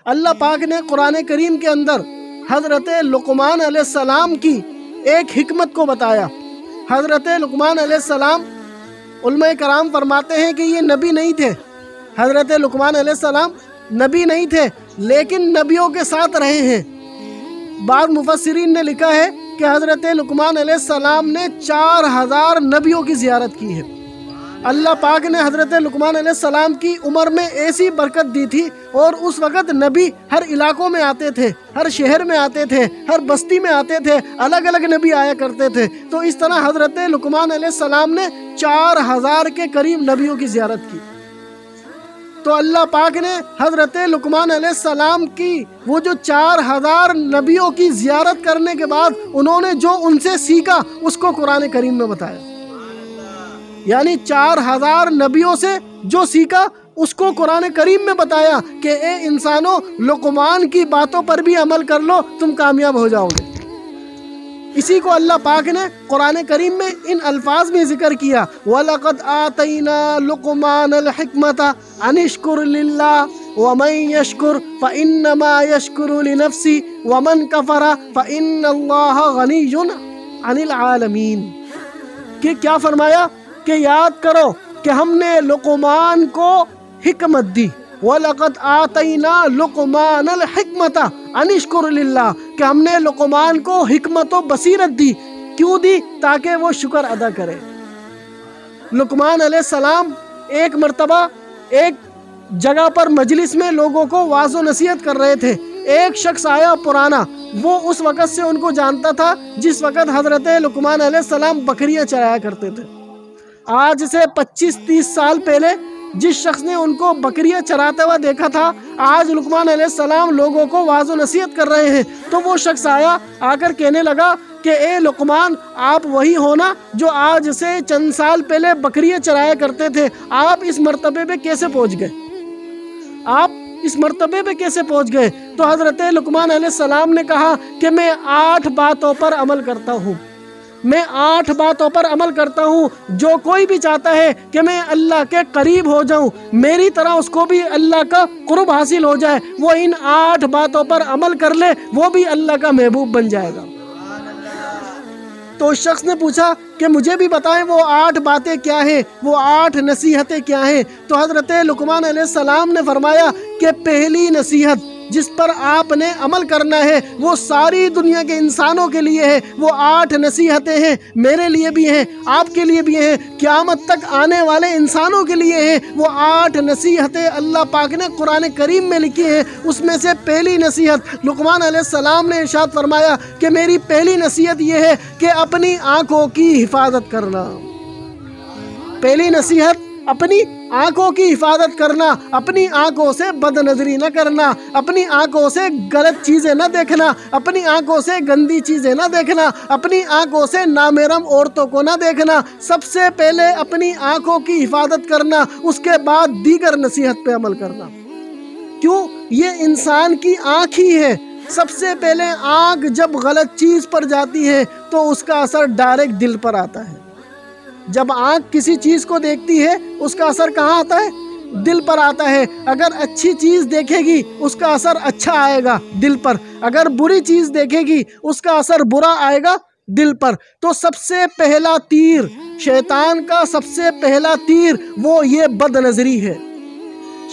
اللہ پاک نے قرآن کریم کے اندر حضرت لقمان علیہ السلام کی ایک حکمت کو بتایا۔ حضرت لقمان علیہ السلام، علماء کرام فرماتے ہیں کہ یہ نبی نہیں تھے، حضرت لقمان علیہ السلام نبی نہیں تھے لیکن نبیوں کے ساتھ رہے ہیں۔ بعض مفسرین نے لکھا ہے کہ حضرت لقمان علیہ السلام نے 4000 نبیوں کی زیارت کی ہے۔ اللہ پاک نے حضرت لقمان علیہ السلام کی عمر میں ایسی برکت دی تھی، اور اس وقت نبی ہر علاقوں میں آتے تھے، ہر شہر میں آتے تھے، ہر بستی میں آتے تھے، الگ الگ نبی آیا کرتے تھے۔ تو اس طرح حضرت لقمان علیہ السلام نے 4000 کے قریب نبیوں کی زیارت کی۔ تو اللہ پاک نے حضرت لقمان علیہ السلام کی وہ جو 4000 نبیوں کی زیارت کرنے کے بعد انہوں نے جو ان سے سیکھا اس کو قرآن کریم میں بتایا۔ یعنی 4000 نبیوں سے جو سیکھا اس کو قرآن کریم میں بتایا کہ اے انسانوں، لقمان کی باتوں پر بھی عمل کر لو، تم کامیاب ہو جاؤ گے۔ اسی کو اللہ پاک نے قرآن کریم میں ان الفاظ میں ذکر کیا، وَلَقَدْ آتَيْنَا لُقْمَانَ الْحِكْمَةَ أَنِ اشْكُرْ لِلَّهِ وَمَنْ يَشْكُرْ فَإِنَّمَا يَشْكُرُ لِنَفْسِهِ وَمَنْ كَفَرَ فَإِنَّ اللَّهَ غَنِيٌّ عَنِ الْعَالَمِينَ۔ کہ کیا فرمایا کہ یاد کرو کہ ہم نے لقمان کو حکمت دی، وَلَقَدْ آتَيْنَا لُقْمَانَ الْحِكْمَةَ أَنِ اشْكُرْ لِلَّهِ، کہ ہم نے لقمان کو حکمت و بصیرت دی۔ کیوں دی؟ تاکہ وہ شکر ادا کرے۔ لقمان علیہ السلام ایک مرتبہ ایک جگہ پر مجلس میں لوگوں کو واعظ و نصیحت کر رہے تھے۔ ایک شخص آیا پرانا، وہ اس وقت سے ان کو جانتا تھا جس وقت حضرت لقمان علیہ السلام بکریاں چرایا کرتے تھے۔ آج سے 25-30 سال پہلے جس شخص نے ان کو بکریاں چراتے ہوا دیکھا تھا، آج لقمان علیہ السلام لوگوں کو واعظ و نصیحت کر رہے ہیں۔ تو وہ شخص آیا، آ کر کہنے لگا کہ اے لقمان، آپ وہی ہونا جو آج سے چند سال پہلے بکریاں چرایا کرتے تھے، آپ اس مرتبے پہ کیسے پہنچ گئے؟ آپ اس مرتبے پہ کیسے پہنچ گئے؟ تو حضرت لقمان علیہ السلام نے کہا کہ میں 8 باتوں پر عمل کرتا ہوں، میں 8 باتوں پر عمل کرتا ہوں۔ جو کوئی بھی چاہتا ہے کہ میں اللہ کے قریب ہو جاؤں، میری طرح اس کو بھی اللہ کا قرب حاصل ہو جائے، وہ ان 8 باتوں پر عمل کر لے، وہ بھی اللہ کا محبوب بن جائے گا۔ تو اس شخص نے پوچھا کہ مجھے بھی بتائیں وہ 8 باتیں کیا ہیں، وہ 8 نصیحتیں کیا ہیں؟ تو حضرت لقمان علیہ السلام نے فرمایا کہ پہلی نصیحت جس پر آپ نے عمل کرنا ہے وہ ساری دنیا کے انسانوں کے لیے ہے۔ وہ 8 نصیحتیں ہیں، میرے لیے بھی ہیں، آپ کے لیے بھی ہیں، قیامت تک آنے والے انسانوں کے لیے ہیں۔ وہ 8 نصیحتیں اللہ پاک نے قرآن کریم میں لکھی ہیں۔ اس میں سے پہلی نصیحت لقمان علیہ السلام نے ارشاد فرمایا کہ میری پہلی نصیحت یہ ہے کہ اپنی آنکھوں کی حفاظت کرنا۔ پہلی نصیحت اپنی آنکھوں کی حفاظت کرنا، اپنی آنکھوں سے بد نظری نہ کرنا، اپنی آنکھوں سے غلط چیزیں نہ دیکھنا، اپنی آنکھوں سے گندی چیزیں نہ دیکھنا، اپنی آنکھوں سے نامحرم عورتوں کو نہ دیکھنا۔ سب سے پہلے اپنی آنکھوں کی حفاظت کرنا، اس کے بعد دیگر نصیحت پہ عمل کرنا۔ کیوں؟ یہ انسان کی آنکھ ہی ہے۔ سب سے پہلے آنکھ جب غلط چیز پر جاتی ہے تو اس کا اثر ڈائریکٹ دل پر آتا ہے۔ جب آنکھ کسی چیز کو دیکھتی ہے اس کا اثر کہاں آتا ہے؟ دل پر آتا ہے۔ اگر اچھی چیز دیکھے گی اس کا اثر اچھا آئے گا دل پر، اگر بری چیز دیکھے گی اس کا اثر برا آئے گا دل پر۔ تو سب سے پہلا تیر، شیطان کا سب سے پہلا تیر وہ یہ بد نظری ہے۔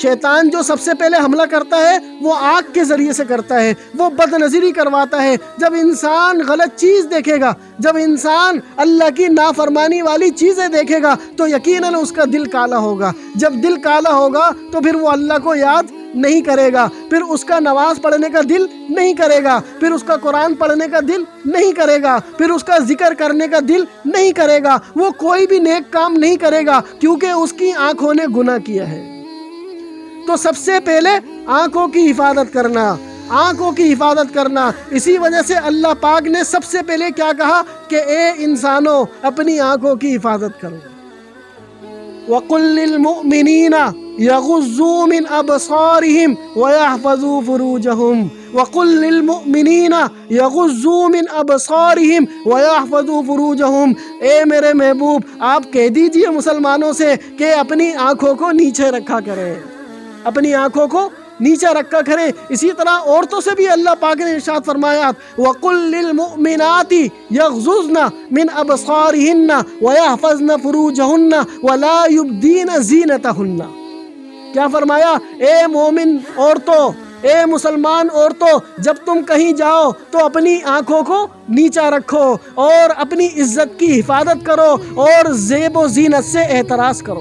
شیطان جو سب سے پہلے حملہ کرتا ہے وہ آنکھ کے ذریعے سے کرتا ہے، وہ بد نظری کرواتا ہے۔ جب انسان غلط چیز دیکھے گا، جب انسان اللہ کی نافرمانی والی چیزیں دیکھے گا تو یقیناً اس کا دل کالا ہوگا۔ جب دل کالا ہوگا تو پھر وہ اللہ کو یاد نہیں کرے گا، پھر اس کا نماز پڑھنے کا دل نہیں کرے گا، پھر اس کا قرآن پڑھنے کا دل نہیں کرے گا، پھر اس کا ذکر کرنے کا دل نہیں کرے گا، وہ کوئی بھی نیک کام نہیں کرے گا کیونکہ اس کی آنکھوں نے گناہ کیا ہے۔ تو سب سے پہلے آنکھوں کی حفاظت کرنا، آنکھوں کی حفاظت کرنا۔ اسی وجہ سے اللہ پاک نے سب سے پہلے کیا کہا کہ اے انسانوں اپنی آنکھوں کی حفاظت کرو۔ وَقُلْ لِلْمُؤْمِنِينَ يَغُضُّوا مِنْ أَبْصَارِهِمْ وَيَحْفَظُوا فُرُوجَهُمْ وَقُلْ لِلْمُؤْمِنِينَ يَغُضُّوا مِنْ أَبْصَارِهِمْ وَيَحْفَظُوا فُرُوجَهُمْ۔ اے میرے محبوب آپ کہہ دیجئے مسلمانوں سے کہ اپنی آنکھوں کو نیچے رکھا کریں، اپنی آنکھوں کو نیچا رکھا کریں۔ اسی طرح عورتوں سے بھی اللہ پاک نے ارشاد فرمایا وَقُلْ لِلْمُؤْمِنَاتِ يَغْضُضْنَ مِنْ أَبْصَارِهِنَّ وَيَحْفَظْنَ فُرُوجَهُنَّ وَلَا يُبْدِينَ زِينَتَهُنَّ۔ کیا فرمایا؟ اے مومن عورتوں، اے مسلمان عورتوں، جب تم کہیں جاؤ تو اپنی آنکھوں کو نیچا رکھو اور اپنی عزت کی حفاظت کرو اور زیب و زینت سے احتراز کرو۔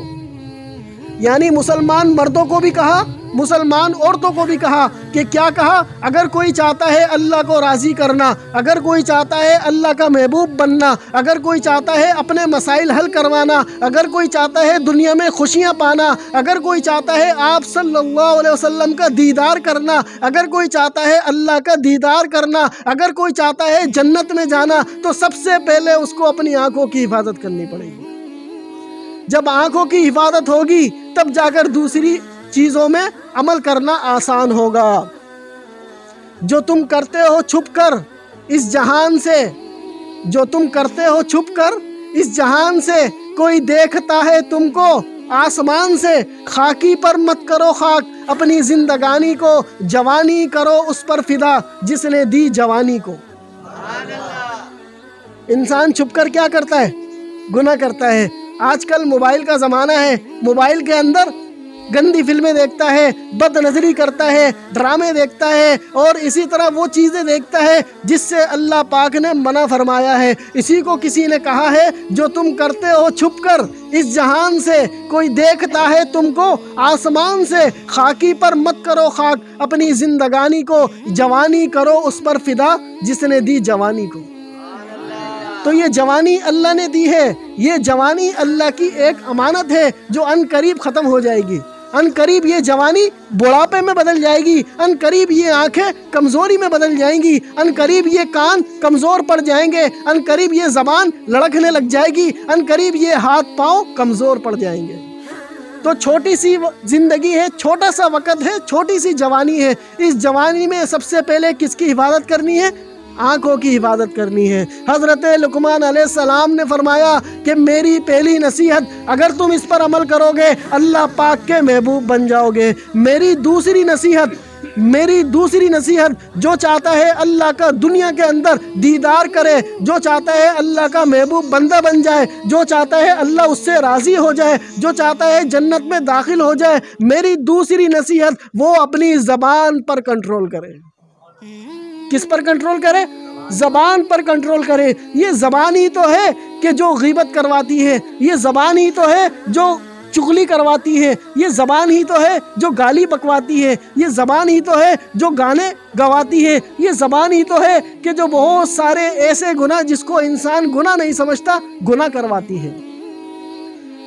یعنی مسلمان مردوں کو بھی کہا، مسلمان عورتوں کو بھی کہا کہ کیا کہا؟ اگر کوئی چاہتا ہے اللہ کو راضی کرنا، اگر کوئی چاہتا ہے اللہ کا محبوب بننا، اگر کوئی چاہتا ہے اپنے مسائل حل کروانا، اگر کوئی چاہتا ہے دنیا میں خوشیاں پانا، اگر کوئی چاہتا ہے آپ صلی اللہ علیہ وسلم کا دیدار کرنا، اگر کوئی چاہتا ہے اللہ کا دیدار کرنا، اگر کوئی چاہتا ہے جنت میں جانا، تو سب سے پہلے اس کو اپنی آنکھوں کی حفاظت کرنی پڑے گی۔ جب آنکھوں کی حفاظت ہوگی تب جا کر دوسری چیزوں میں عمل کرنا آسان ہوگا۔ جو تم کرتے ہو چھپ کر اس جہان سے، جو تم کرتے ہو چھپ کر اس جہان سے، کوئی دیکھتا ہے تم کو آسمان سے۔ خاکی پر مت کرو خاک اپنی زندگانی کو، جوانی کرو اس پر فدا جس نے دی جوانی کو۔ انسان چھپ کر کیا کرتا ہے؟ گناہ کرتا ہے۔ آج کل موبائل کا زمانہ ہے، موبائل کے اندر گندی فلمیں دیکھتا ہے، بد نظری کرتا ہے، ڈرامے دیکھتا ہے اور اسی طرح وہ چیزیں دیکھتا ہے جس سے اللہ پاک نے منع فرمایا ہے۔ اسی کو کسی نے کہا ہے جو تم کرتے ہو چھپ کر اس جہان سے، کوئی دیکھتا ہے تم کو آسمان سے۔ خاکی پر مت کرو خاک اپنی زندگانی کو، جوانی کرو اس پر فدا جس نے دی جوانی کو۔ تو یہ جوانی اللہ نے دی ہے، یہ جوانی اللہ کی ایک امانت ہے جو ان قریب ختم ہو جائے گی۔ ان قریب یہ جوانی بڑھاپے میں بدل جائے گی، ان قریب یہ آنکھیں کمزوری میں بدل جائیں گی، ان قریب یہ کان کمزور پڑ جائیں گے، ان قریب یہ زبان لڑکھنے لگ جائے گی، ان قریب یہ ہاتھ پاؤں کمزور پڑ جائیں گے۔ تو چھوٹی سی زندگی ہے، چھوٹا سا وقت ہے، چھوٹی سی جوانی ہے۔ اس جوانی میں سب سے پہلے کس کی حفاظت کرنی ہے؟ آنکھوں کی حفاظت کرنی ہے۔ حضرت لقمان علیہ السلام نے فرمایا کہ میری پہلی نصیحت اگر تم اس پر عمل کرو گے اللہ پاک کے محبوب بن جاؤ گے۔ میری دوسری نصیحت جو چاہتا ہے اللہ کا دنیا کے اندر دیدار کرے، جو چاہتا ہے اللہ کا محبوب بندہ بن جائے، جو چاہتا ہے اللہ اس سے راضی ہو جائے، جو چاہتا ہے جنت میں داخل ہو جائے، میری دوسری نصیحت وہ اپنی زبان پر کنٹرول کرے۔ کس پر کنٹرول کرے؟ زبان پر کنٹرول کرے۔ یہ زبان ہی تو ہے کہ جو غیبت کرواتی ہے، یہ زبان ہی تو ہے جو چغلی کرواتی ہے، یہ زبان ہی تو ہے جو گالی بکواتی ہے، یہ زبان ہی تو ہے جو گانے گواتی ہے، یہ زبان ہی تو ہے کہ جو بہت سارے ایسے گناہ جس کو انسان گناہ نہیں سمجھتا گناہ کرواتی ہے۔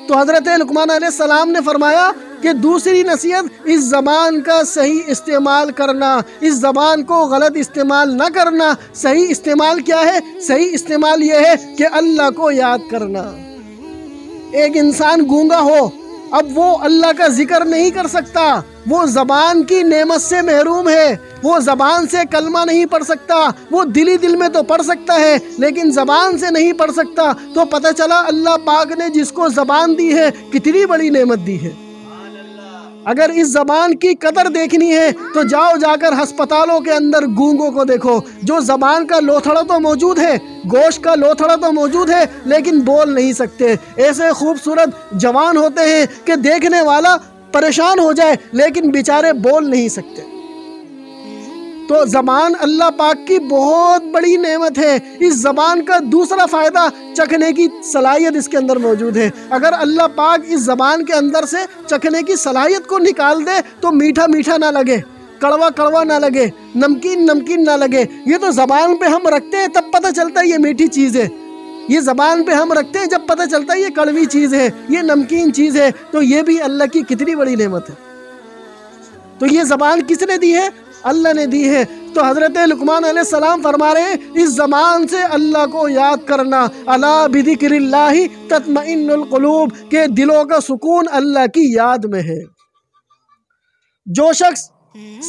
تو حضرت لقمان علیہ السلام نے فرمایا کہ دوسری نصیحت اس زبان کا صحیح استعمال کرنا، اس زبان کو غلط استعمال نہ کرنا۔ صحیح استعمال کیا ہے؟ صحیح استعمال یہ ہے کہ اللہ کو یاد کرنا۔ ایک انسان گونگا ہو، اب وہ اللہ کا ذکر نہیں کر سکتا، وہ زبان کی نعمت سے محروم ہے، وہ زبان سے کلمہ نہیں پڑھ سکتا، وہ دل میں تو پڑھ سکتا ہے لیکن زبان سے نہیں پڑھ سکتا۔ تو پتہ چلا اللہ پاک نے جس کو زبان دی ہے کتنی بڑی نعمت دی ہے۔ اگر اس زبان کی قدر دیکھنی ہے تو جا کر ہسپتالوں کے اندر گونگوں کو دیکھو، جو زبان کا لوتھڑا تو موجود ہے، گوشت کا لوتھڑا تو موجود ہے لیکن بول نہیں سکتے۔ ایسے خوبصورت جوان ہوتے ہیں کہ دیکھنے والا پریشان ہو جائے لیکن بیچارے بول نہیں سکتے۔ تو زبان اللہ پاک کی بہت بڑی نعمت ہے۔ اس زبان کا دوسرا فائدہ چکھنے کی صلاحیت اس کے اندر موجود ہے۔ اگر اللہ پاک اس زبان کے اندر سے چکھنے کی صلاحیت کو نکال دے تو میٹھا میٹھا نہ لگے، کڑوا کڑوا نہ لگے، نمکین نمکین نہ لگے۔ یہ تو زبان پہ ہم رکھتے ہیں تب پتہ چلتا ہے یہ میٹھی چیز ہے، یہ زبان پہ ہم رکھتے ہیں جب پتہ چلتا ہے یہ کڑوی چیز ہے، یہ نمکین چیز ہے۔ تو یہ بھی اللہ کی کتنی بڑی نعمت ہے۔ تو یہ زبان کس نے دی ہے؟ اللہ نے دی ہے۔ تو حضرت لقمان علیہ السلام فرما رہے ہیں اس زبان سے اللہ کو یاد کرنا، الا بذکر اللہ تطمئن القلوب، کہ دلوں کا سکون اللہ کی یاد میں ہے۔ جو شخص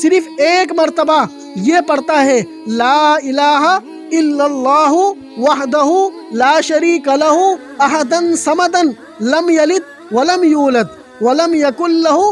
صرف ایک مرتبہ یہ پڑھتا ہے لا الہ الا اللہ وحدہ لا شریک لہ احدا صمدا لم یلد ولم یولد ولم یکن لہ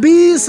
20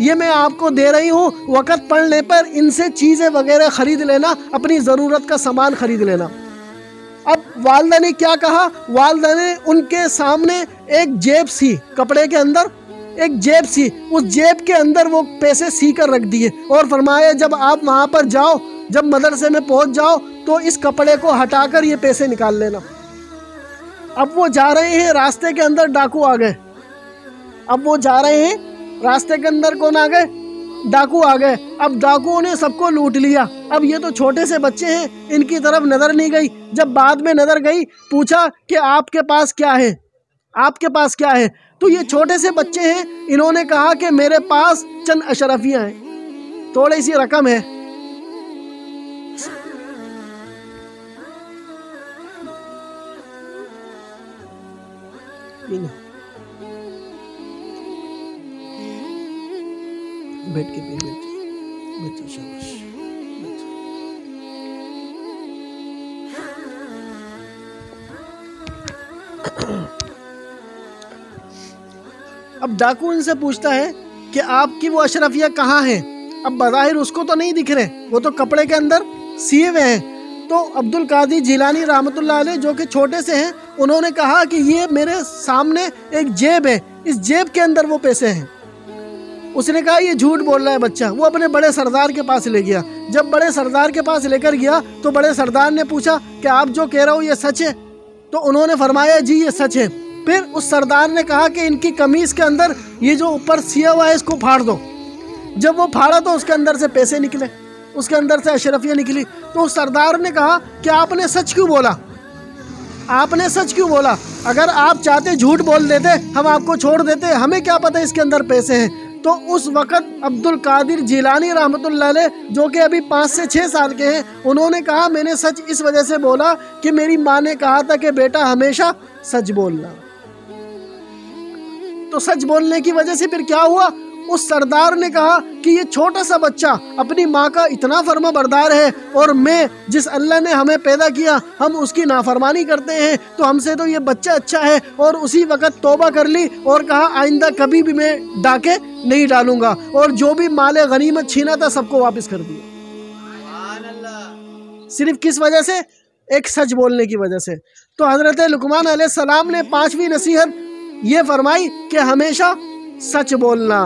یہ میں آپ کو دے رہی ہوں، وقت پڑنے پر ان سے چیزیں وغیرہ خرید لینا، اپنی ضرورت کا سامان خرید لینا۔ اب والدہ نے کیا کہا؟ والدہ نے ان کے سامنے ایک جیب سی، کپڑے کے اندر ایک جیب سی، اس جیب کے اندر وہ پیسے سی کر رکھ دیے اور فرمایا جب آپ وہاں پر جاؤ، جب مدرسے میں پہنچ جاؤ تو اس کپڑے کو ہٹا کر یہ پیسے نکال لینا۔ اب وہ جا رہے ہیں، راستے کے اندر ڈاکو آ گئے۔ اب وہ جا رہے ہیں، راستے کے اندر کون آ گئے؟ ڈاکو آ گئے۔ اب ڈاکوؤں نے سب کو لوٹ لیا۔ اب یہ تو چھوٹے سے بچے ہیں، ان کی طرف نظر نہیں گئی۔ جب بعد میں نظر گئی، پوچھا کہ آپ کے پاس کیا ہے؟ آپ کے پاس کیا ہے؟ تو یہ چھوٹے سے بچے ہیں، انہوں نے کہا کہ میرے پاس چند اشرفیاں ہیں، تھوڑی سی رقم ہے۔ بیٹھ کے اب ڈاکو ان سے پوچھتا ہے کہ آپ کی وہ اشرفیہ کہاں ہیں؟ اب بظاہر اس کو تو نہیں دکھ رہے، وہ تو کپڑے کے اندر سیے ہوئے ہیں۔ تو عبد القادر جیلانی رحمۃ اللہ علیہ جو کہ چھوٹے سے ہیں، انہوں نے کہا کہ یہ میرے سامنے ایک جیب ہے، اس جیب کے اندر وہ پیسے ہیں۔ اس نے کہا یہ جھوٹ بول رہا ہے بچہ۔ وہ اپنے بڑے سردار کے پاس لے گیا۔ جب بڑے سردار کے پاس لے کر گیا تو بڑے سردار نے پوچھا کہ آپ جو کہہ رہے ہو یہ سچ ہے؟ تو انہوں نے فرمایا جی یہ سچ ہے۔ پھر اس سردار نے کہا کہ ان کی قمیص کے اندر یہ جو اوپر سیا ہوا ہے اس کو پھاڑ دو۔ جب وہ پھاڑا تو اس کے اندر سے پیسے نکلے، اس کے اندر سے اشرفیاں نکلی۔ تو اس سردار نے کہا کہ آپ نے سچ کیوں بولا؟ آپ نے سچ کیوں بولا؟ اگر آپ چاہتے جھوٹ بول دیتے ہم آپ کو چھوڑ دیتے، ہمیں کیا پتہ اس کے اندر پیسے ہیں۔ تو اس وقت عبد القادر جیلانی رحمۃ اللہ علیہ جو کہ ابھی 5 سے 6 سال کے ہیں، انہوں نے کہا میں نے سچ اس وجہ سے بولا کہ میری ماں نے کہا تھا کہ بیٹا ہمیشہ سچ بولنا۔ تو سچ بولنے کی وجہ سے پھر کیا ہوا؟ اس سردار نے کہا کہ یہ چھوٹا سا بچہ اپنی ماں کا اتنا فرما بردار ہے، اور میں جس اللہ نے ہمیں پیدا کیا ہم اس کی نافرمانی کرتے ہیں، تو ہم سے تو یہ بچہ اچھا ہے۔ اور اسی وقت توبہ کر لی اور کہا آئندہ کبھی بھی میں ڈاکے نہیں ڈالوں گا، اور جو بھی مال غنیمت چھینا تھا سب کو واپس کر دیا۔ صرف کس وجہ سے؟ ایک سچ بولنے کی وجہ سے۔ تو حضرت لقمان علیہ السلام نے 5ویں نصیحت یہ فرمائی کہ ہمیشہ سچ بولنا،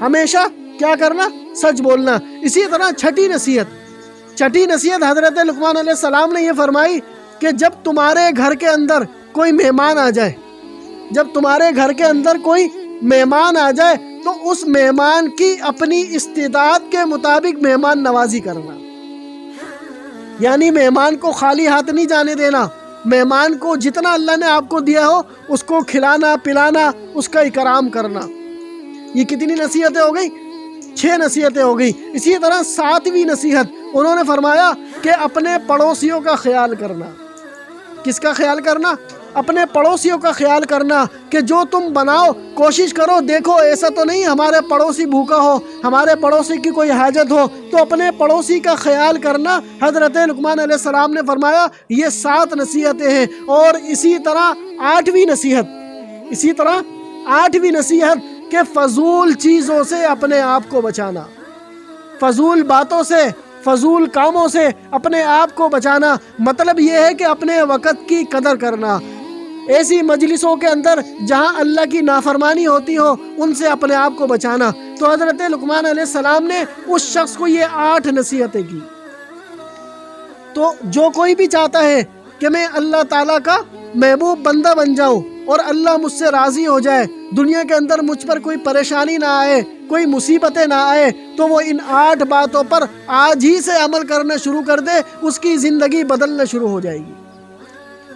ہمیشہ کیا کرنا؟ سچ بولنا۔ اسی طرح چھٹی نصیحت حضرت لقمان علیہ السلام نے یہ فرمائی کہ جب تمہارے گھر کے اندر کوئی مہمان آ جائے، جب تمہارے گھر کے اندر کوئی مہمان آ جائے تو اس مہمان کی اپنی استعداد کے مطابق مہمان نوازی کرنا، یعنی مہمان کو خالی ہاتھ نہیں جانے دینا۔ مہمان کو جتنا اللہ نے آپ کو دیا ہو اس کو کھلانا پلانا، اس کا اکرام کرنا۔ یہ کتنی نصیحتیں ہو گئی؟ 6 نصیحتیں ہو گئی۔ اسی طرح 7ویں نصیحت انہوں نے فرمایا کہ اپنے پڑوسیوں کا خیال کرنا۔ کس کا خیال کرنا؟ اپنے پڑوسیوں کا خیال کرنا، کہ جو تم بناؤ کوشش کرو، دیکھو ایسا تو نہیں ہمارے پڑوسی بھوکا ہو، ہمارے پڑوسی کی کوئی حاجت ہو، تو اپنے پڑوسی کا خیال کرنا۔ حضرت لقمان علیہ السلام نے فرمایا یہ 7 نصیحتیں ہیں۔ اور اسی طرح 8ویں نصیحت کہ فضول چیزوں سے اپنے آپ کو بچانا، فضول باتوں سے، فضول کاموں سے اپنے آپ کو بچانا۔ مطلب یہ ہے کہ اپنے وقت کی قدر کرنا۔ ایسی مجلسوں کے اندر جہاں اللہ کی نافرمانی ہوتی ہو ان سے اپنے آپ کو بچانا۔ تو حضرت لقمان علیہ السلام نے اس شخص کو یہ 8 نصیحتیں کی۔ تو جو کوئی بھی چاہتا ہے کہ میں اللہ تعالیٰ کا محبوب بندہ بن جاؤں اور اللہ مجھ سے راضی ہو جائے، دنیا کے اندر مجھ پر کوئی پریشانی نہ آئے، کوئی مصیبتیں نہ آئے، تو وہ ان 8 باتوں پر آج ہی سے عمل کرنا شروع کر دے، اس کی زندگی بدلنا شروع ہو جائے گی۔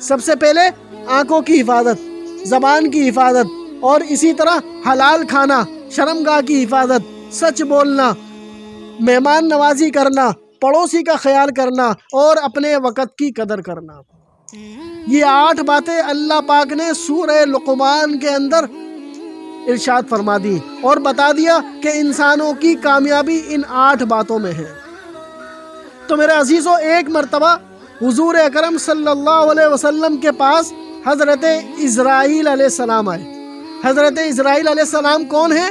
سب سے پہلے آنکھوں کی حفاظت، زبان کی حفاظت، اور اسی طرح حلال کھانا، شرمگاہ کی حفاظت، سچ بولنا، مہمان نوازی کرنا، پڑوسی کا خیال کرنا، اور اپنے وقت کی قدر کرنا۔ یہ 8 باتیں اللہ پاک نے سورہ لقمان کے اندر ارشاد فرما دی اور بتا دیا کہ انسانوں کی کامیابی ان 8 باتوں میں ہے۔ تو میرے عزیزو، ایک مرتبہ حضور اکرم صلی اللہ علیہ وسلم کے پاس حضرت اسرائیل علیہ السلام آئے۔ حضرت اسرائیل علیہ السلام کون ہیں؟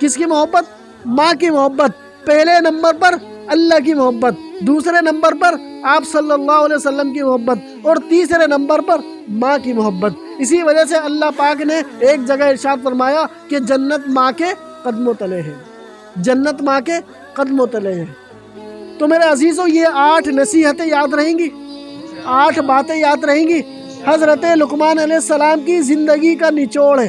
کس کی محبت؟ ماں کی محبت۔ پہلے نمبر پر اللہ کی محبت، دوسرے نمبر پر آپ صلی اللہ علیہ وسلم کی محبت، اور تیسرے نمبر پر ماں کی محبت۔ اسی وجہ سے اللہ پاک نے ایک جگہ ارشاد فرمایا کہ جنت ماں کے قدموں تلے ہے، جنت ماں کے قدموں تلے ہے۔ تو میرے عزیزوں، یہ 8 نصیحتیں یاد رہیں گی، 8 باتیں یاد رہیں گی۔ حضرت لقمان علیہ السلام کی زندگی کا نچوڑ ہے،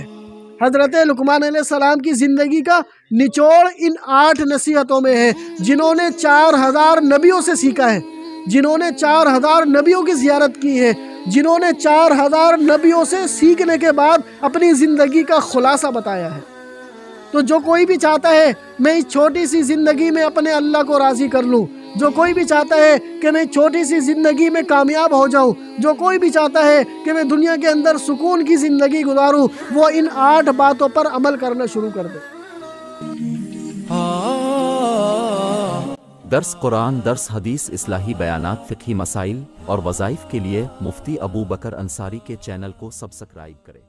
حضرت لقمان علیہ السلام کی زندگی کا نچوڑ ان 8 نصیحتوں میں ہے، جنہوں نے 4000 نبیوں سے سیکھا ہے، جنہوں نے 4000 نبیوں کی زیارت کی ہے، جنہوں نے 4000 نبیوں سے سیکھنے کے بعد اپنی زندگی کا خلاصہ بتایا ہے۔ تو جو کوئی بھی چاہتا ہے میں اس چھوٹی سی زندگی میں اپنے اللہ کو راضی کر لوں، جو کوئی بھی چاہتا ہے کہ میں چھوٹی سی زندگی میں کامیاب ہو جاؤں، جو کوئی بھی چاہتا ہے کہ میں دنیا کے اندر سکون کی زندگی گزاروں، وہ ان 8 باتوں پر عمل کرنا شروع کر دے۔ درس قرآن، درس حدیث، اصلاحی بیانات، فقہی مسائل اور وظائف کے لیے مفتی ابو بکر انصاری کے چینل کو سبسکرائب کریں۔